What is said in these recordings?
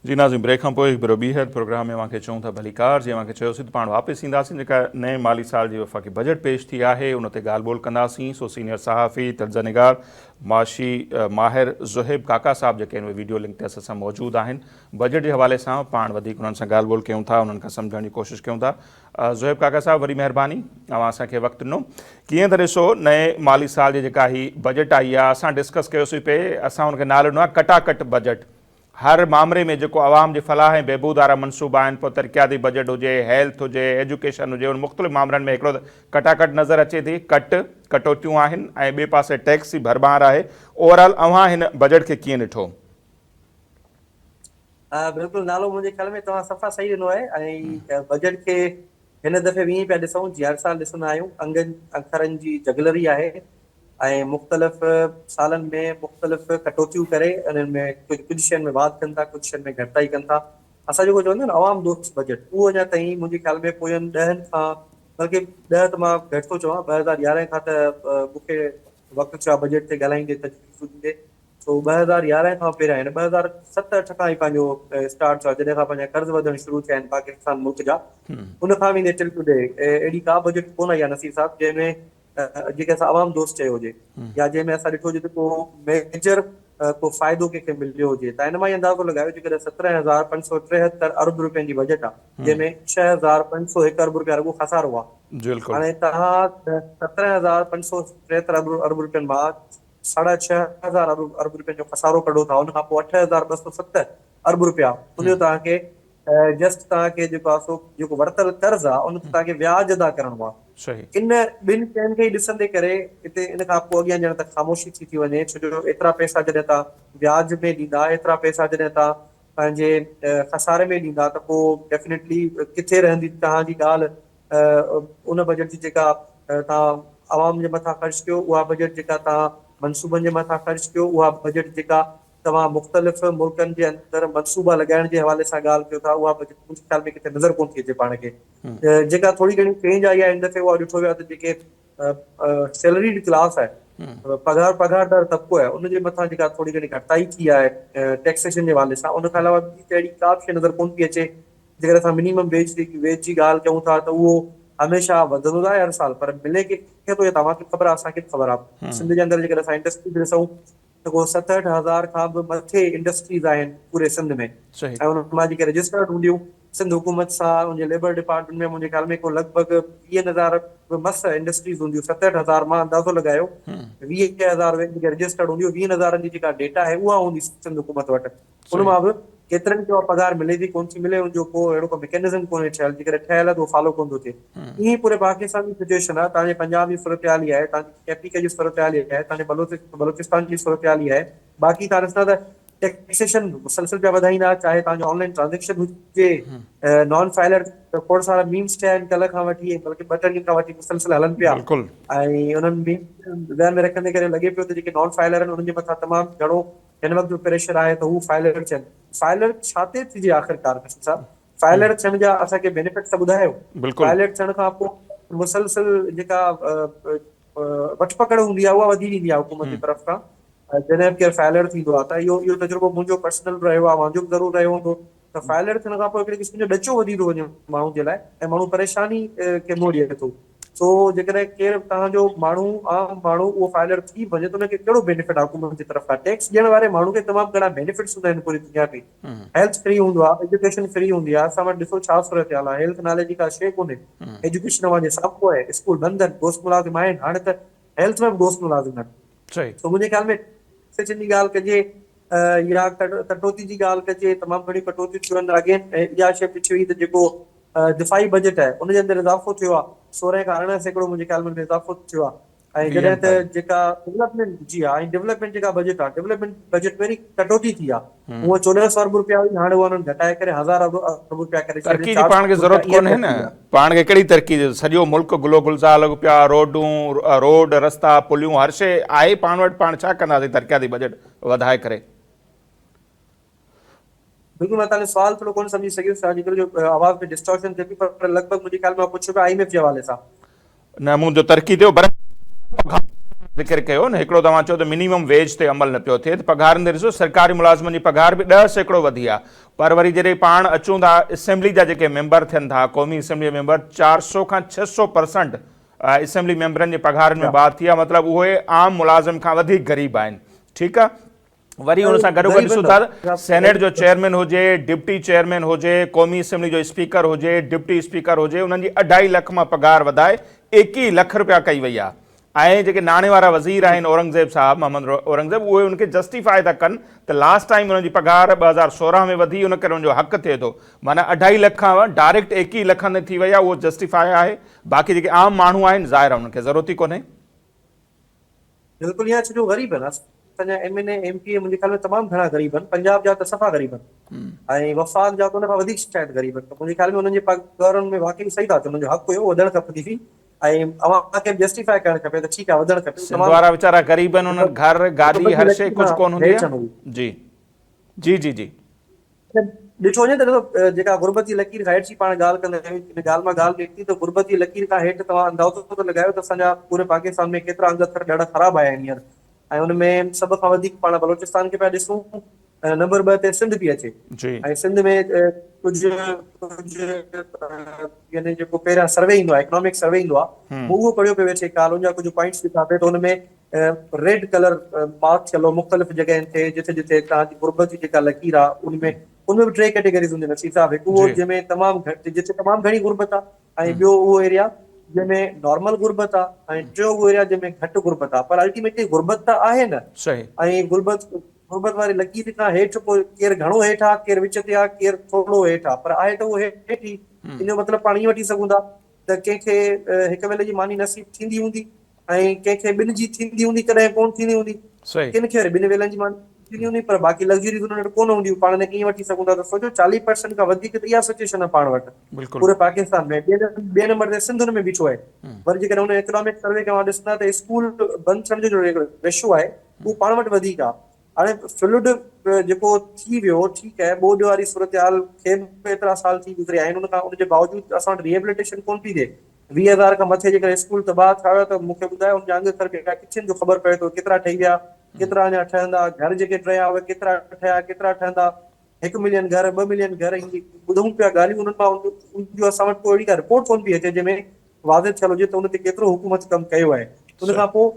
जी Nazim, brake खां पोइ हिकु ॿीहर प्रोग्राम में तव्हांखे चऊं था भलीकार। जीअं तव्हांखे चयोसीं त पाण वापसि ईंदासीं, जेका नए माली साल जी वफ़ाक़ी बजट पेश थी आहे उन ते ॻाल्हि ॿोल कंदासीं। सो सीनियर सहाफ़ी तर्जनिगार माहिर ज़ुहैब काका साहब जेके आहिनि उहे वीडियो लिंक ते असां सां मौजूदु आहिनि। बजट जे हवाले सां पाण वधीक उन्हनि सां ॻाल्हि ॿोल कयूं था, उन्हनि खां सम्झण जी कोशिशि कयूं था। ज़ुहैब काका साहब, वरी महिरबानी, तव्हां असांखे वक़्तु ॾिनो। कीअं त ॾिसो, नए माली साल जी जेका ही बजट आई आहे, असां डिस्कस कयोसीं पिए, असां हुनखे नालो ॾिनो आहे कटाकट बजट। हर मामले में जो आवाम जी फलाह ऐं बहबूद वारा मनसूबा आहिनि, पोइ तरक़ियाती बजट हुजे, हेल्थ हुजे, एजुकेशन हुजे, उन मुख़्तलिफ़ मामलनि में हिकिड़ो कटाकट नज़र अचे थी। कटौतियूं आहिनि ऐं ॿिए पासे टैक्स जी भरमार आहे। ओवरऑल अव्हां हिन बजट खे कीअं ॾिठो? बिल्कुलु, नालो मुंहिंजे ख्याल में तव्हां सफ़ा सही ॾिनो आहे। ऐं बजट खे हिन दफ़े ईअं पिया ॾिसूं जीअं हर साल ॾिसंदा आहियूं, अंगनि अखरनि जी जगलरी आहे ऐं मुख़्तलिफ़ सालनि में मुख़्तलिफ़ कटौतियूं करे उन्हनि में कुझु शयुनि में वाध कनि था, कुझु शयुनि में घटिताई कनि था। असां जेको चवंदा आहियूं न अवाम दोस्त बजट, उहो अञा ताईं मुंहिंजे ख्याल में पोयनि 10 खां, बल्कि 10 त मां घटि थो चवां, 2011 खां त मूंखे वक़्तु थियो आहे बजट ते ॻाल्हाईंदे तजवीज़ ॾींदे। सो 2011 खां पहिरियां आहिनि, 2007-8 खां ई पंहिंजो स्टार्ट थियो आहे, जॾहिं खां पंहिंजा कर्ज़ वधण शुरू थिया आहिनि पाकिस्तान मुल्क जा। उन खां बि टिल टुडे अहिड़ी का बजट कोन आई आहे नसीर साहब जंहिंमें जेके असां अवाम दोस्त चयो हुजे, या जंहिंमें असां ॾिठो हुजे त को मेजर को फ़ाइदो कंहिंखे मिलियो हुजे। त हिन मां ई अंदाज़ो लॻायो जेकॾहिं 17,573 अरब रुपयनि जी बजट आहे, जंहिंमें 6,501 अरब रुपया रुॻो खसारो आहे। बिल्कुलु। हाणे तव्हां 17,573 अरब रुपयनि मां 6,500 अरब रुपयनि जो खसारो कढो था, उन खां पोइ 8,270 अरब रुपया उन जो तव्हांखे जस्ट तव्हांखे जेको आहे सो जेको वरितल कर्ज़ आहे उन ते तव्हांखे व्याज अदा करणो आहे। सही। इन ॿिनि शयुनि खे ई ॾिसंदे करे हिते इन खां पोइ अॻियां ॼण त ख़ामोशी थी वञे, छो जो एतिरा पैसा जॾहिं तव्हां व्याज में ॾींदा, एतिरा पैसा जॾहिं तव्हां पंहिंजे खसारे में ॾींदा, त पोइ डेफिनेटली किथे रहंदी तव्हांजी ॻाल्हि। उन बजट जी जेका तव्हां आवाम जे मथां ख़र्च कयो, उहा बजट जेका तव्हां मनसूबनि जे मथां ख़र्च कयो, उहा बजट जेका तव्हां मुख़्तलिफ़ मुल्कनि जे अंदरि मनसूबा लॻाइण जे हवाले सां ॻाल्हि कयो था, उहा बजट मुंहिंजे ख़्याल में किथे नज़र कोन थी अचे पाण खे। जेका थोरी घणी चेंज आई आहे हिन दफ़े, उहा ॾिठो वियो आहे त जेके सैलरीड क्लास आहे, पघारदार तबिको आहे, उनजे मथां जेका थोरी घणी घटिताई थी आहे टैक्सेशन जे हवाले सां। उन खां अलावा ॿी त अहिड़ी का बि शइ नज़र कोन थी अचे। जेकर असां मिनिमम वेज जी ॻाल्हि कयूं था त उहो हमेशह वधंदो आहे हर साल, पर मिले किथे थो तव्हांखे ख़बर आहे, असांखे ख़बर आहे। सिंध जे अंदरि जेकर असां इंडस्ट्री ॾिसूं त को 67,000 खां बि मथे इंडस्ट्रीज़ आहिनि पूरे सिंध में, सही। ऐं उन मां जेके रजिस्टर्ड हूंदियूं सिंध हुकूमत सां, उनजे लेबर डिपार्टमेंट में मुंहिंजे ख्याल में को लॻभॻि 20,000 मस इंडस्ट्रीज़ हूंदियूं। 67,000 मां अंदाज़ो लॻायो 20,000 जेके रजिस्टर्ड हूंदियूं, 20,000 जी जेका डेटा आहे उहा हूंदी सिंध हुकूमत वटि। उन सही। मां बि केतिरनि जो पघार मिले थी, कोन थी मिले, उनजो को अहिड़ो को मैकेनिज़म कोन्हे ठहियल, जेकर ठहियल आहे त उहो फॉलो कोन थो थिए। ईअं पूरे पाकिस्तान जी सिचुएशन आहे। तव्हांजे पंजाब जी सूरत हाल ई आहे, तव्हांजी KPK जी सूरत हाल ई आहे, तव्हांजे बलोचिस्तान जी सूरत हाल ई आहे। बाक़ी तव्हां ॾिसंदा त टैक्सेशन मुसलसल पिया वधाईंदा, चाहे तव्हांजो ऑनलाइन ट्रांजेक्शन हुजे, नॉन फाइलर खोड़ सारा मीम्स ठहिया आहिनि कल्ह खां वठी, बल्कि 2 ॾींहंनि खां वठी मुसलसल हलनि पिया। बिल्कुलु। ऐं उन्हनि मीम्स ध्यान में रखंदे करे लॻे पियो त जेके नॉन फाइलर आहिनि उन्हनि जे मथां तमामु घणो हिन वक़्तु जो प्रेशर आहे त हू फाइलर थियनि। फाइलर छा ते थिजे आख़िरकार साहब? फाइलर थियण जा असांखे बेनिफिट्स त ॿुधायो। बिल्कुलु। फाइलर थियण खां पोइ मुसलसल जेका वठ पकड़ हूंदी आहे उहा वधी वेंदी आहे हुकूमत जी तरफ़ खां, जॾहिं बि केरु फाइलर थींदो आहे। त इहो तजुर्बो मुंहिंजो पर्सनल रहियो आहे, मुंहिंजो बि ज़रूरु रहियो हूंदो। त फाइलर थियण खां पोइ हिकिड़े क़िस्म जो ॾचो वधी थो वञे माण्हू जे लाइ, ऐं माण्हू परेशानी खे मोड़ ॾिए थो। सो जेकॾहिं केरु तव्हांजो माण्हू, आम माण्हू, उहो फाइलर थी वञे त उनखे कहिड़ो बेनिफिट आहे हुकूमत जी तरफ़ खां? टैक्स ॾियण वारे माण्हू खे तमामु घणा बेनिफिट्स हूंदा आहिनि पूरी दुनिया में। हेल्थ फ्री हूंदो आहे, एजुकेशन फ्री हूंदी आहे। असां वटि ॾिसो छा सूरत हाल आहे, हेल्थ नाले जी का शइ कोन्हे। एजुकेशन वांजे साम्हूं आहे, स्कूल बंदि आहिनि, दोस्त मुलाज़िम आहिनि, हाणे त हेल्थ में बि दोस्त मुलाज़िम आहिनि। सही। तो मुंहिंजे ख्याल में टैक्सेशन जी ॻाल्हि कजे या कटौती जी ॻाल्हि कजे, तमामु घणी कटौतियूं थियूं आहिनि। अगेन इहा शइ पुछी हुई त जेको दिफ़ाई बजट आहे उनजे अंदरि इज़ाफ़ो थियो आहे, 16 खां 18% मुंहिंजे ख्याल में इज़ाफ़ो थियो आहे। ऐं जॾहिं 20 त ताईं। जेका डेवलपमेंट जी आहे, ऐं डेवलपमेंट जेका बजट आहे, डेवलपमेंट बजट में कटौती थी आहे। उहो 1400 अरब रुपया हुई, हाणे उहा उन्हनि घटाए करे 1000 अरब रुपया करे छॾिया, तरक़ी जी 400 पाण खे अरब रुपया ज़रूरत ईअं कोन्हे न। तरक़ी आहे। पाण खे कहिड़ी तरक़ी, सॼो मुल्क गुलो गुलज़ार लॻो पिया, रोड रस्ता पुलियूं हर शइ आहे पाण वटि। पाण छा कंदासीं तरक़ियाती बजट वधाए करे? बिल्कुलु, मां तव्हांजो सवाल थोरो कोन सम्झी सघियुसि, अॼुकल्ह जो आवाज़ में डिस्टॉर्शन थिए थी, पर लॻभॻि मुंहिंजे ख्याल में पुछियो पिया IMF जे हवाले सां। न, मुंहिंजो तरक़ी थियो ज़िक्र कयो न, हिकिड़ो तव्हां चओ त मिनिमम वेज ते अमल न पियो थिए, त पघारनि ते ॾिसो सरकारी मुलाज़िमनि जी पघार बि 10% वधी आहे, पर वरी जॾहिं पाण अचूं था असेंबली जा जेके मेंबर थियनि था, क़ौमी असेंबली मेंबर, 400 खां 600% असेंबली मेंबरनि जे पघारनि में बात थी आहे, मतिलबु उहे आम मुलाज़िम खां वधीक ग़रीब आहिनि। ठीकु आहे, वरी हुन सां गॾोगॾु ॾिसूं था त सेनेट जो चेयरमैन हुजे, डिप्टी चेयरमैन हुजे, क़ौमी असेंबली जो स्पीकर हुजे, डिप्टी स्पीकर हुजे, उन्हनि जी 2.5 लख मां पघार वधाए 21 लख रुपया कई वई आहे। ऐं जेके नाणे वारा वज़ीर आहिनि औरंगज़ेब साहब, मोहम्मद औरंगज़ेब, उहे उनखे जस्टिफाई था कनि त लास्ट टाइम उन्हनि जी पघार 2016 में वधी, उन करे उनजो हक़ थिए थो, माना 2.5 लख खां डायरेक्ट 21 लखनि थी वई आहे, उहो जस्टिफाई आहे। बाक़ी जेके आम माण्हू आहिनि, ज़ाहिर आहे उन्हनि खे ज़रूरत ई कोन्हे। बिल्कुलु, यहाँ छो जो ग़रीब आहिनि असांजा MNA MP मुंहिंजे ख़्याल में तमामु घणा ग़रीब आहिनि, पंजाब जा त सफ़ा ग़रीब आहिनि ऐं वफ़ाक़ जा त उन खां वधीक शायदि ग़रीब आहिनि। त मुंहिंजे ख़्याल में उन्हनि जे पघारनि में वाक़ई सही था, उन्हनि जो हक़ हुयो, वधणु खपंदी हुई ऐं अवां खे जस्टिफाई करणु खपे त ठीकु आहे वधणु खपे। सिंध वारा वीचारा ग़रीब आहिनि, उन्हनि घर गाॾी हर शइ कुझु कोन हूंदी हेठि आहे। हुई। जी जी जी जी ॾिठो वञे त ॾिसो जेका गुरबत जी लकीर खां हेठि जी पाण ॻाल्हि कंदा आहियूं, इन ॻाल्हि मां ॻाल्हि निकिती त गुरबत जी लकीर खां हेठि तव्हां अंदाज़ो त लॻायो त असांजा पूरे पाकिस्तान में केतिरा अंग अखर ॾाढा ख़राबु आया आहिनि हींअर, ऐं हुनमें सभ खां वधीक पाण बलोचिस्तान खे पिया ॾिसूं, नंबर 2 ते सिंध पई अचे जी ऐं सिंध में कुझु यानी जेको पहिरियां सर्वे ईंदो आहे, इकोनॉमिक सर्वे ईंदो आहे, उहो पढ़ियो पियो अचे काल, उनजा कुझु पॉइंट्स ॾिठा पिए त हुनमें रेड कलर मार्क थियल हो मुख़्तलिफ़ जॻहियुनि ते, जिथे जिथे तव्हांजी गुरबत जी जेका लकीर आहे उनमें बि 3 कैटेगरीज़ हूंदियूं आहिनि नसीब साहिब। हिकु उहो जी जंहिंमें तमामु घटि, जिथे तमामु घणी गुरबत आहे, ऐं ॿियो उहो एरिया जंहिंमें नॉर्मल गुरबत आहे, ऐं टियों उहो एरिया जंहिंमें घटि गुरबत आहे, पर अल्टीमेटली गुरबत त आहे न। सही। ऐं गुरबत वारी लकीर खां हेठि पोइ केरु घणो हेठि आहे, केरु विच ते आहे, केरु थोरो हेठि आहे, पर आहे त उहो हेठि ई। इन जो मतिलबु पाण ईअं वठी सघूं था त कंहिंखे हिकु वेले जी मानी नसीब थींदी हूंदी ऐं कंहिंखे ॿिनि जी थींदी हूंदी, कॾहिं कोन थींदी हूंदी, सही। किन खे वरी 2 वेलनि जी मानी थींदी हूंदी, पर बाक़ी लग्ज़री हुन वटि कोन हूंदी। पाण ईअं वठी सघूं था त सोचो 40% खां वधीक त इहा सिचुएशन आहे पाण वटि बिल्कुलु। पूरे पाकिस्तान में। ॿिए नंबर ते सिंध में बीठो आहे। वरी जेकॾहिं हुन इकोनॉमिक सर्वे खे ॾिसंदा त स्कूल बंदि थियण जो जेको रेशो आहे उहो पाण वटि वधीक आहे। हाणे फ्लड जेको थी वियो, ठीकु आहे, ॿोॾि वारी सूरत हाल खे एतिरा साल थी गुज़रिया आहिनि, उनजे बावजूदि असां वटि रिहेबिलिटेशन कोन थी थिए। 20,000 खां मथे जेकर स्कूल तबाह थिया हुआ त मूंखे ॿुधायो हुनजा अंग अखर किचन जो ख़बर पए थो, केतिरा ठही विया, केतिरा अञा ठहंदा, घर जेके ठहिया हुआ केतिरा ठहिया, केतिरा ठहंदा, 1 मिलियन घर, 2 मिलियन घर, ॿुधूं पिया ॻाल्हियूं, उन्हनि मां उनजो असां वटि कोई अहिड़ी का रिपोर्ट कोन पई अचे जंहिंमें वाज़े थियल हुजे त उन ते केतिरो हुकूमत कमु कयो आहे। उन खां पोइ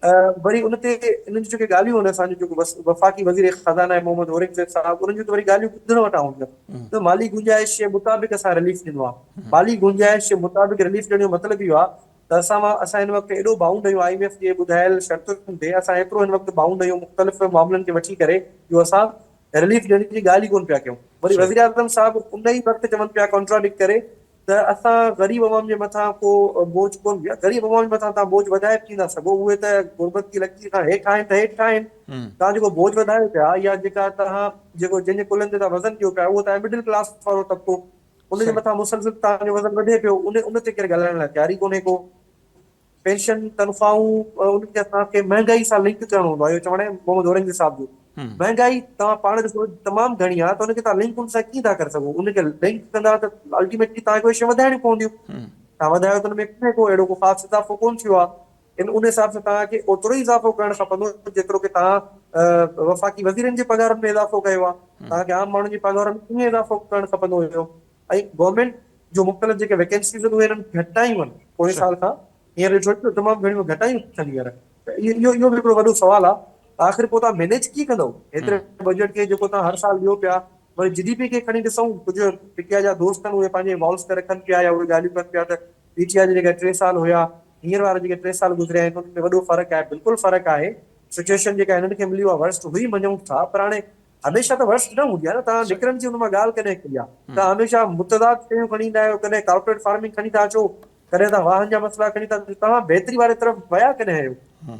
वरी उन ते इन्हनि जूं जेके ॻाल्हियूं आहिनि, असांजो जेको वफ़ाक़ी वज़ीर ख़ज़ाना आहे मोहम्मद औरंगज़ेब साहब, उन्हनि जूं त वरी ॻाल्हियूं ॿुधण वटां हूंदियूं त माली गुंजाइश जे मुताबिक़ असां रिलीफ ॾिनो आहे। माली गुंजाइश जे मुताबिक़ रिलीफ ॾियण जो मतिलबु इहो आहे त असां हिन वक़्तु एॾो बाउंड आहियूं IMF जे ॿुधायल शर्तुनि ते, असां एतिरो हिन वक़्तु बाउंड आहियूं मुख़्तलिफ़ मामलनि खे वठी करे, जो असां रिलीफ ॾियण जी ॻाल्हि ई कोन पिया कयूं। वरी वज़ीर आज़म साहब उन ई वक़्तु चवनि पिया कॉन्ट्राडिक्ट करे त असां ग़रीब अवाम जे मथां को बोझ कोन पिया, ग़रीब अवाम जे मथां तव्हां बोझ वधाए थी था सघो, उहे त गुरबत जी लकीर खां हेठि आहिनि त हेठि आहिनि, तव्हां जेको बोझ वधायो पिया या जेका तव्हां जेको जंहिंजे कुलनि ते तव्हां वज़न ॾियो पिया, उहो तव्हां मिडिल क्लास वारो तबिको, उनजे मथां मुसलसिल तव्हांजो वज़न वधे पियो, उन ते केरु ॻाल्हाइण लाइ तयार ई कोन्हे को। पेंशन तनख़्वाहूं उनखे असांखे महांगाई सां लिंक करणो हूंदो आहे, इहो चवण आहे मोहम्मद औरंगज़ेब साहब जो। महांगाई तव्हां पाण ॾिसो तमामु घणी आहे, त उनखे तव्हां लिंक उन सां कीअं था करे सघो, उनखे लिंक कंदा त अल्टीमेटली तव्हांखे उहे शयूं वधाइणियूं पवंदियूं, तव्हां वधायो त उनमें को अहिड़ो को ख़ासि इज़ाफ़ो कोन थियो आहे। उन हिसाब सां तव्हांखे ओतिरो ई इज़ाफ़ो करणु खपंदो जेतिरो की तव्हां वफ़ाक़ी वज़ीरनि जे पघारनि में इज़ाफ़ो कयो आहे, तव्हांखे आम माण्हुनि जे पघारनि में कीअं इज़ाफ़ो करणु खपंदो हुयो। ऐं गवर्नमेंट जो मुख़्तलिफ़ जेके वैकेंसीज़ आहिनि उहे हिननि घटायूं आहिनि पोएं साल खां, हींअर ॾिठो तमामु घणियूं घटायूं थियनि हींअर, त इहो बि हिकिड़ो वॾो सुवालु आहे। आख़िर पोइ तव्हां मैनेज कीअं कंदव हेतिरे बजट खे जेको तव्हां हर साल ॾियो पिया। वरी GDP खे खणी ॾिसूं, कुझु पिटिया जा दोस्त आहिनि उहे पंहिंजे मॉल्स ते रखनि पिया या उहे ॻाल्हियूं कनि पिया त PTI जा जेके 3 साल हुया, हींअर वारा जेके 3 साल गुज़रिया आहिनि, उनमें वॾो फ़र्क़ु आहे, बिल्कुलु फ़र्क़ु आहे। सिचुएशन जेका हिननि खे मिली आहे वर्स्ट हुई मञूं था, पर हाणे हमेशह त वर्स्ट न हूंदी आहे न। तव्हां निकिरनि जी हुन मां ॻाल्हि कॾहिं कई आहे, तव्हां हमेशह मुतदाद शयूं खणी ईंदा आहियो, कॾहिं कॉर्पोरेट फार्मिंग खणी था अचो, कॾहिं तव्हां वाहन जा मसइला खणी था अचो, तव्हां बहितरी वारे तरफ़ विया कॾहिं आहियो?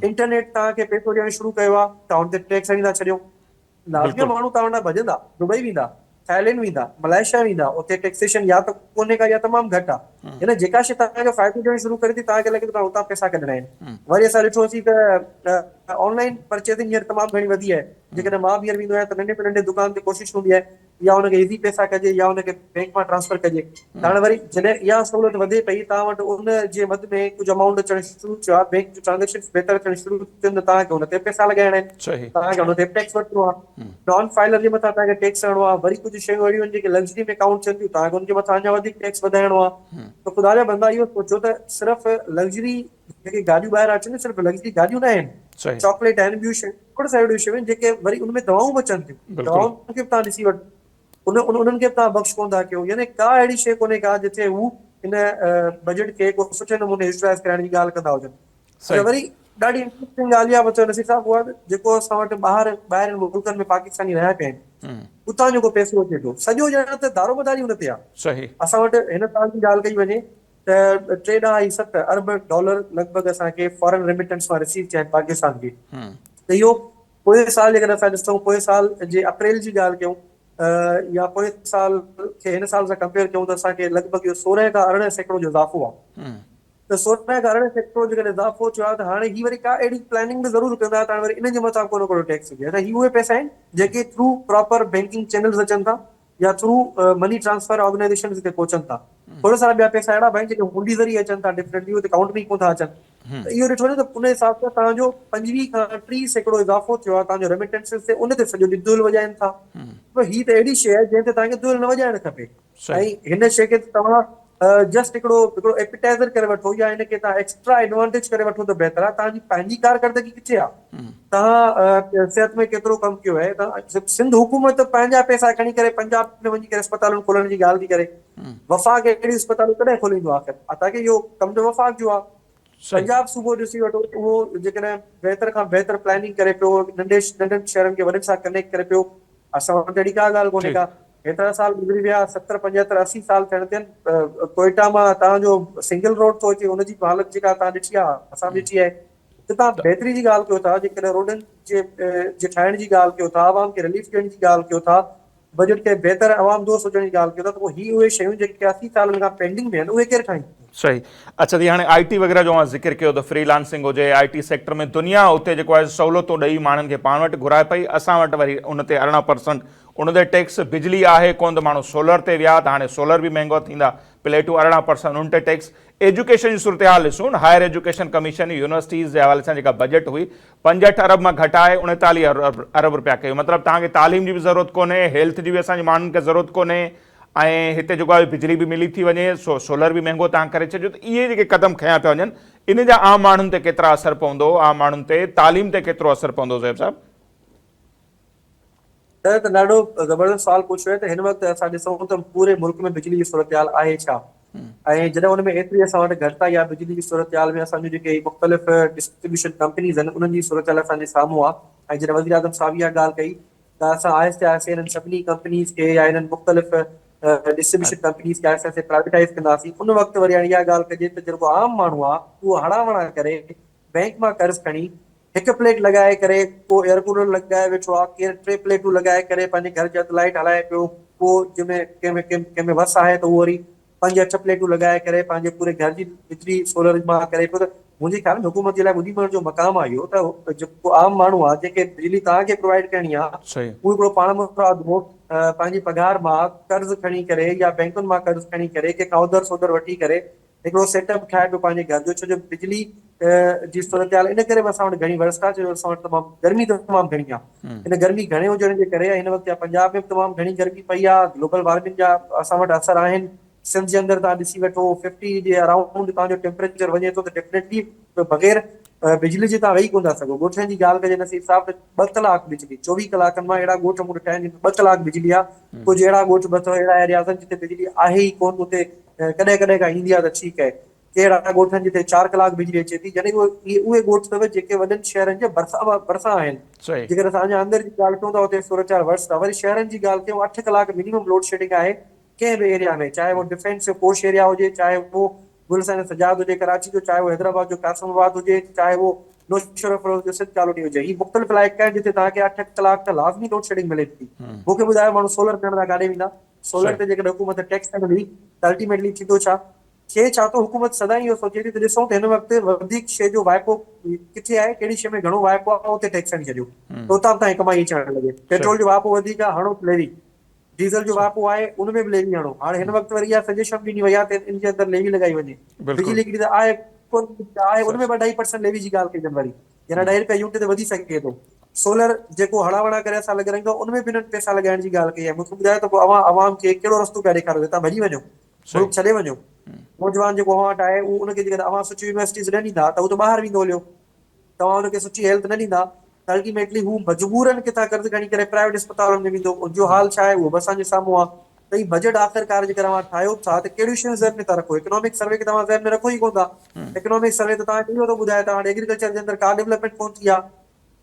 इंटरनेट तव्हांखे पैसो ॾियणु शुरू कयो आहे, तव्हां हुन ते टैक्स हणी था छॾियो, लाज़मी माण्हू तव्हां वटां भॼंदा, दुबई वेंदा, थाईलैंड वेंदा, मलेशिया वेंदा, उते टैक्सेशन या त कोन्हे का या तमामु घटि आहे। हिन जेका शइ तव्हांखे फ़ाइदो ॾियणु शुरू करे थी, तव्हांखे लॻे थो तव्हां हुतां पैसा कढणा आहिनि। वरी असां ॾिठोसीं त ऑनलाइन परचेसिंग हींअर तमामु घणी वधी आहे। जेकॾहिं मां बि हींअर वेंदो आहियां त नंढे में नंढे दुकान ते कोशिशि हूंदी आहे या हुनखे ईज़ी पैसा कजे या हुनखे बैंक मां ट्रांसफर कजे त हाणे वरी जॾहिं इहा सहूलियत वधे पई तव्हां वटि उन जे मद में कुझु अमाउंट अचणु शुरू थियो आहे, बैंक जो ट्रांज़ेक्शन बहितर थियणु शुरू थियनि त तव्हांखे हुन ते पैसा लॻाइणा आहिनि, सही तव्हांखे हुन ते टैक्स वठिणो आहे, नॉन फाइलर जे मथां तव्हांखे टैक्स हणणो आहे, वरी कुझु शयूं अहिड़ियूं आहिनि जेके लग्ज़री में काउंट थियनि थियूं, तव्हांखे हुनजे मथां अञा वधीक टैक्स वधाइणो आहे। त ख़ुदा जा बंदा इहो सोचो त सिर्फ़ु लग्ज़री जेके गाॾियूं ॿाहिरि अचनि सिर्फ़ु लग्ज़री गाॾियूं न आहिनि, सही चॉकलेट आहिनि, ॿियूं शयूं खोड़ सारियूं शयूं आहिनि जेके वरी उनमें दवाऊं बि अचनि थियूं, बिल्कुलु दवाउनि खे बि तव्हां ॾिसी वठो, उन्हनि खे बि तव्हां बख़्श कोन था कयो, यानी का अहिड़ी शइ कोन्हे का जिथे हू इन बजट खे को सुठे नमूने यूटिलाइज़ कराइण जी ॻाल्हि कंदा हुजनि। अच्छा, सही वरी ॾाढी इंट्रस्टिंग ॻाल्हि इहा बचो नसीर साहब, उहा जेको असां वटि ॿाहिरि मुल्कनि में पाकिस्तानी रहिया पिया आहिनि, उतां जेको पैसो अचे थो सॼो ॼण त दारोमदारी हुन ते आहे। सही असां वटि हिन साल जी ॻाल्हि कई वञे त 3.7 अरब डॉलर लॻभॻि असांखे फॉरेन रेमिटेंस मां रिसीव थिया आहिनि पाकिस्तान खे। त इहो पोइ साल जेकॾहिं असां ॾिसूं, पोइ साल जे अप्रैल जी ॻाल्हि कयूं या पोइ साल खे हिन साल सां कंपेयर कयूं त असांखे लॻभॻि इहो 16 खां 18 सैकड़ो जो इज़ाफ़ो आहे। त 16 खां 18 सैकड़ो जेकॾहिं इज़ाफ़ो थियो आहे त हाणे ही वरी का अहिड़ी प्लानिंग बि ज़रूर कंदा त हाणे वरी इन जे मथां को न को टैक्स हुजे। त ही उहे पैसा आहिनि जेके थ्रू प्रॉपर बैंकिंग चैनल्स अचनि था या थ्रू मनी ट्रांसफर ऑर्गेनाइजेशन ते पहुचनि था। थोड़ा सारा ॿिया पैसा अहिड़ा भाई जेके हुंडी ज़रिए अचनि था, डिफरेंटली उते काउंट में ई कोन था अचनि। त इहो ॾिठो वञे त उन हिसाब सां तव्हांजो 25 खां 30 सैकड़ो इज़ाफ़ो थियो आहे तव्हांजो रेमिटेंसिस ते, उन ते सॼो ॾींहुं दुहिल वॼाइनि था। पर ही त अहिड़ी शइ आहे जंहिं ते तव्हांखे दुहिल न वॼाइणु खपे, सही ऐं हिन शइ खे तव्हां जस्ट हिकिड़ो एपिटाइज़र करे वठो या हिनखे तव्हां एक्स्ट्रा एडवांटेज करे वठो त बहितर आहे। तव्हांजी पंहिंजी कारकर्दगी किथे आहे, तव्हां सिहत में केतिरो कमु कयो आहे, तव्हां सिंध हुकूमत पंहिंजा पैसा खणी करे पंजाब में वञी करे अस्पतालूं खोलण जी ॻाल्हि थी करे, वफ़ाक़ अहिड़ी अस्पतालूं कॾहिं खोलींदो आख़िर? असांखे इहो कमु त वफ़ाक़ जो आहे। सही पंजाब सूबो ॾिसी वठो, उहो जेकॾहिं बहितर खां बहितर प्लानिंग करे पियो, नंढनि शहरनि खे वॾनि सां कनेक्ट करे पियो, असां वटि अहिड़ी का ॻाल्हि कोन्हे जी का। हेतिरा साल गुज़री विया, 70, 75, 80 साल थियण थियनि, कोयटा मां तव्हांजो सिंगल रोड थो अचे, हुनजी हालत जेका तव्हां ॾिठी आहे, असां बि ॾिठी आहे। त तव्हां बहितरी जी ॻाल्हि कयो था, जेकॾहिं रोडनि जे ठाहिण जी ॻाल्हि कयो था, आवाम खे रिलीफ ॾियण जी ॻाल्हि कयो था, बजट खे बहितर आवाम दोस्त हुजण जी ॻाल्हि कयो था, त पोइ ही उहे शयूं जेके 80 सालनि खां पेंडिंग में आहिनि, उहे केरु ठाहींदो? सही। अच्छा जी, हाणे आई टी वग़ैरह जो ज़िक्र कयो त फ्रीलांसिंग हुजे, आई टी सेक्टर में दुनिया उते जेको आहे सहूलियतूं ॾेई माण्हुनि खे पाण वटि घुराए पई, असां वटि वरी उन ते 18% उन ते टैक्स। बिजली आहे कोन त माण्हू सोलर ते विया त हाणे सोलर बि महांगो थींदा, प्लेटूं 18% उन ते टैक्स। एजुकेशन जी सूरत हाल ॾिसूं, हायर एजुकेशन कमीशन यूनिवर्सिटीज़ जे हवाले सां जेका बजट हुई 65 अरब मां घटाए 39 अरब रुपया कयो, मतिलबु तव्हांखे तालीम जी बि ज़रूरत कोन्हे, हेल्थ जी बि असांजे माण्हुनि खे ज़रूरत कोन्हे, ऐं हिते जेको आहे बिजली बि मिली थी वञे, सोलर बि महांगो तव्हां करे छॾियो। त इहे जेके क़दम खयां पिया वञनि, इन जा आम माण्हुनि ते केतिरा असरु पवंदो, आम माण्हुनि ते तालीम ते केतिरो असरु पवंदो ज़ैब साहिबु? त ॾाढो ज़बरदस्त सवाल पुछियो आहे। त हिन वक़्तु असां ॾिसूं त पूरे मुल्क में बिजली जी सूरत हाल आहे छा, ऐं जॾहिं हुन में एतिरी असां वटि घटिताई आहे बिजली जी सूरत हाल में, असांजूं जेके मुख़्तलिफ़ डिस्ट्रीब्यूशन कंपनीज़ आहिनि उन्हनि जी सूरत हाल असांजे साम्हूं आहे। ऐं जॾहिं वज़ीर आज़म साहब इहा ॻाल्हि कई त असां आहिस्ते आहिस्ते हिननि सभिनी कंपनीज़ खे या हिननि मुख़्तलिफ़ डिस्ट्रीब्यूशन कंपनीज़ खे आहिस्ते आहिस्ते प्राइवेटाइज़ कंदासीं। उन वक़्तु वरी हाणे इहा ॻाल्हि कजे त जेको आम माण्हू आहे उहो हणावणा करे बैंक मां कर्ज़ खणी हिकु प्लेट लॻाए करे को एयर कूलर लॻाए वेठो आहे, केरु 3 प्लेटूं लॻाए करे पंहिंजे घर जी अधु लाइट हलाए पियो, को जंहिंमें कंहिंमें वस आहे त उहो वरी 5-8 प्लेटूं लॻाए करे पंहिंजे पूरे घर जी बिजली सोलर मां करे पियो। त मुंहिंजे ख़्याल में हुकूमत जे लाइ ॿुधी पवण जो मक़ाम आहे इहो त जेको आम माण्हू आहे, जेके बिजली तव्हांखे प्रोवाइड करणी आहे, सही उहो हिकिड़ो पाण मुफ़्त पंहिंजी पघार मां कर्ज़ खणी करे या बैंकुनि मां कर्ज़ खणी करे कंहिंखां उधर सोधर वठी करे हिकिड़ो सेटअप ठाहे पियो पंहिंजे घर जो। छो जो बिजली जी सूरत हाल इन करे बि असां वटि घणी वरसता, छो जो असां वटि तमामु गर्मी तमामु घणी आहे। इन गर्मी घणे हुजण जे करे हिन वक़्तु पंजाब में बि तमामु घणी गर्मी पई आहे, ग्लोबल वार्मिंग जा असां वटि असर आहिनि। सिंध जे अंदरि तव्हां ॾिसी वठो 50 जे अराउंड तव्हांजो टेम्परेचर वञे थो, त डेफिनेटली बग़ैर बिजली जे तव्हां वेही कोन था सघो। ॻोठनि जी ॻाल्हि कजे नसीब साहब त 2 कलाक बिजली, 24 कलाकनि मां अहिड़ा ॻोठ मूं ॾिठा आहिनि 2 कलाक बिजली आहे। कुझु अहिड़ा ॻोठ बि अथव, अहिड़ा एरियाज़ आहिनि जिते बिजली आहे ई कोन, उते कॾहिं कॾहिं का ईंदी आहे त ठीकु आहे। कहिड़ा ॻोठनि जिते 4 कलाक बिजली अचे थी, जॾहिं उहे ॻोठ अथव जेके वॾनि शहरनि जे भरिसां आहिनि। सही जेकर असां अञा अंदरि जी ॻाल्हि कयूं था उते सूरत हाल वर्स्ट आहे। वरी शहरनि जी ॻाल्हि कयूं, 8 कलाक मिनिमम लोड शेडिंग आहे कंहिं बि एरिया में, चाहे वो डिफेंस जो पोश एरिया हुजे, चाहे वो गुलशन सजाद हुजे कराची जो, चाहे वो हैदराबाद जो कासिमाबाद हुजे, चाहे वो नौशरफ जो सिंध कॉलोनी हुजे। ही मुख़्तलिफ़ इलाइक़ा आहिनि जिते तव्हांखे 8 कलाक त लाज़मी लोड शेडिंग मिले थी। मूंखे ॿुधायो माण्हू सोलर खणण लाइ काॾे वेंदा? सोलर सही ते जेकॾहिं हुकूमत टैक्स कंदी त अल्टीमेटली थींदो छा? थिए छा थो, हुकूमत सदाईं इहो सोचे थी त ॾिसूं त हिन वक़्तु वधीक शइ जो वाइपो किथे आहे, कहिड़ी शइ में घणो वाइपो आहे, उते टैक्स हणी छॾियो त उतां ताईं कमाई अचणु लॻे। सही पेट्रोल जो वाइपो वधीक आहे, हणो लहरी। डीज़ल जो वापो आहे उन में बि लेवी हणो। हाणे हिन वक़्तु वरी इहा सजेशन ॾिनी वई आहे त इन जे अंदरि लेवी लॻाई वञे। बिल्कुलु बिजली हिकिड़ी त आहे कोन, आहे उन में सच 2.5% लेवी जी ॻाल्हि कई अथनि वरी, यानी 2 रुपया यूनिट ते वधी सघे थो। सोलर जेको हणावड़ा करे असां लॻाराईंदा उन में बि हिननि पैसा लॻाइण जी ॻाल्हि कई आहे। मूंखे ॿुधायो त पोइ अवाम खे कहिड़ो रस्तो पिया ॾेखारियो, हितां भॼी वञो, सही। मुल्क छॾे वञो। नौजवान जेको अवां वटि आहे उहो उनखे जेकॾहिं अवां सुठी यूनिवर्सिटीज़ न ॾींदा त उहो त ॿाहिरि वेंदो हलियो। तव्हां हुनखे सुठी हेल्थ न ॾींदा त अल्टीमेटली हू मजबूरन किथां कर्ज़ खणी करे प्राइवेट अस्पतालुनि में वेंदो। उनजो हाल छा आहे उहो बि असांजे साम्हूं आहे। त ही बजट आख़िरकार जेकर तव्हां ठाहियो था त कहिड़ियूं शयूं ज़हन में था रखो? इकोनॉमिक सर्वे खे तव्हां ज़हन में रखो ई कोन था। इकोनॉमिक सर्वे त तव्हांखे इहो थो ॿुधाए तव्हां वटि एग्रीकल्चर जे अंदरि का डेवलपमेंट कोन थी आहे।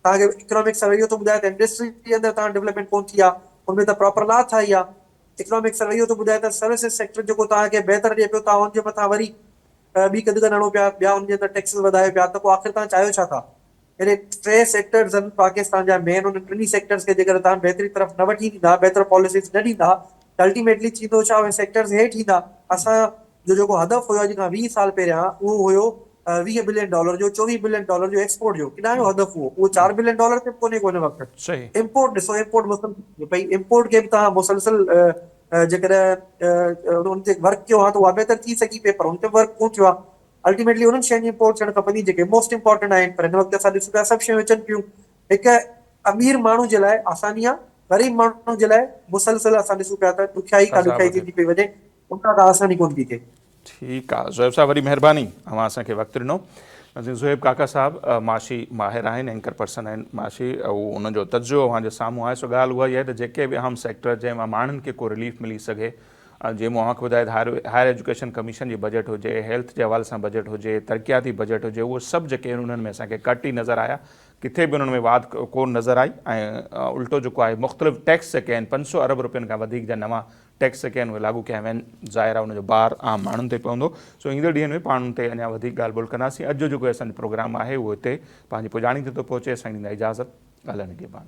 तव्हांखे इकोनॉमिक सर्वे इहो थो ॿुधाए त इंडस्ट्री जे अंदरि तव्हां डेवलपमेंट कोन थी आहे, उनमें त प्रॉपर लॉ ठाही आहे। इकोनॉमिक सर्वे इहो थो ॿुधाए त सर्विसिस सेक्टर जेको तव्हांखे बहितर ॾिए पियो, तव्हां हुनजे मथां वरी ॿी कदगन हणो पिया, ॿिया हुनजे अंदरि टैक्स वधायो पिया, त पोइ आख़िर तव्हां चाहियो छा था? हेॾे 3 सेक्टर्स आहिनि पाकिस्तान जा मेन, उन 3 सेक्टर्स खे जेकर तव्हां बहितरी तरफ़ न वठी ॾींदा, बहितर पॉलिसीज़ न ॾींदा त अल्टीमेटली थींदो छा, उहे सेक्टर्स हेठि ईंदा। असांजो जेको हदफ़ हुयो अॼु खां 20 साल पहिरियां उहो हुयो $20 बिलियन जो, $24 बिलियन जो एक्सपोर्ट जो। केॾां जो हदफ़ उहो $4 बिलियन ते कोन्हे को हिन वक़्तु। सही। इम्पोर्ट ॾिसो, इम्पोर्ट मुसलसल भई इम्पोर्ट खे बि तव्हां मुसलसल जेकॾहिं उन ते वर्क कयो आहे त उहा बहितर थी सघी पई, पर हुन ते वर्क कोन थियो आहे। अल्टीमेटली उन्हनि शयुनि जी इम्पोर्ट थियणु खपंदी जेके मोस्ट इंपॉर्टेंट आहिनि, पर हिन वक़्तु असां ॾिसूं पिया सभु शयूं अचनि पियूं। हिकु अमीर माण्हू जे लाइ आसानी आहे, ग़रीब माण्हू जे लाइ मुसलसल असां ॾिसूं पिया त ॾुखियाई का अज़ाब ॾुखियाई थिए थींदी पई वञे, उनखां का आसानी कोन थी थिए। ठीकु आहे ज़ुहैब साहब, वरी महिरबानी अव्हां असांखे वक़्तु ॾिनो। ज़ुहैब काका साहब माशी माहिर आहिनि, एंकर पर्सन आहिनि माशी, ऐं उनजो तजुर्बो अव्हां जे साम्हूं आहे। सो ॻाल्हि उहा ई आहे त जेके बि अहम सेक्टर जंहिंमां माण्हुनि खे को रिलीफ मिली सघे, जीअं मूं अव्हांखे ॿुधायो त हायर एजुकेशन कमीशन जी बजट हुजे, हेल्थ जे हवाले सां बजट हुजे, तरक़ियाती बजट हुजे, उहे सभु जेके आहिनि उन्हनि में असांखे कट ई नज़र आया। किथे बि उन्हनि में वाद कोन नज़र आई। ऐं उल्टो जेको आहे मुख़्तलिफ़ टैक्स जेके आहिनि 500 अरब रुपयनि खां वधीक जा नवां टैक्स जेके आहिनि उहे लागू कया विया आहिनि। ज़ाहिर आहे उनजो भार आम माण्हुनि ते पवंदो। सो ईंदड़ ॾींहंनि में पाण ते अञा वधीक ॻाल्हि ॿोल कंदासीं। अॼु जो जेको असांजो प्रोग्राम आहे उहो हिते पंहिंजी पुॼाणी ते थो पहुचे। असां ॾींदा इजाज़त, ॻाल्हाइण के बाद।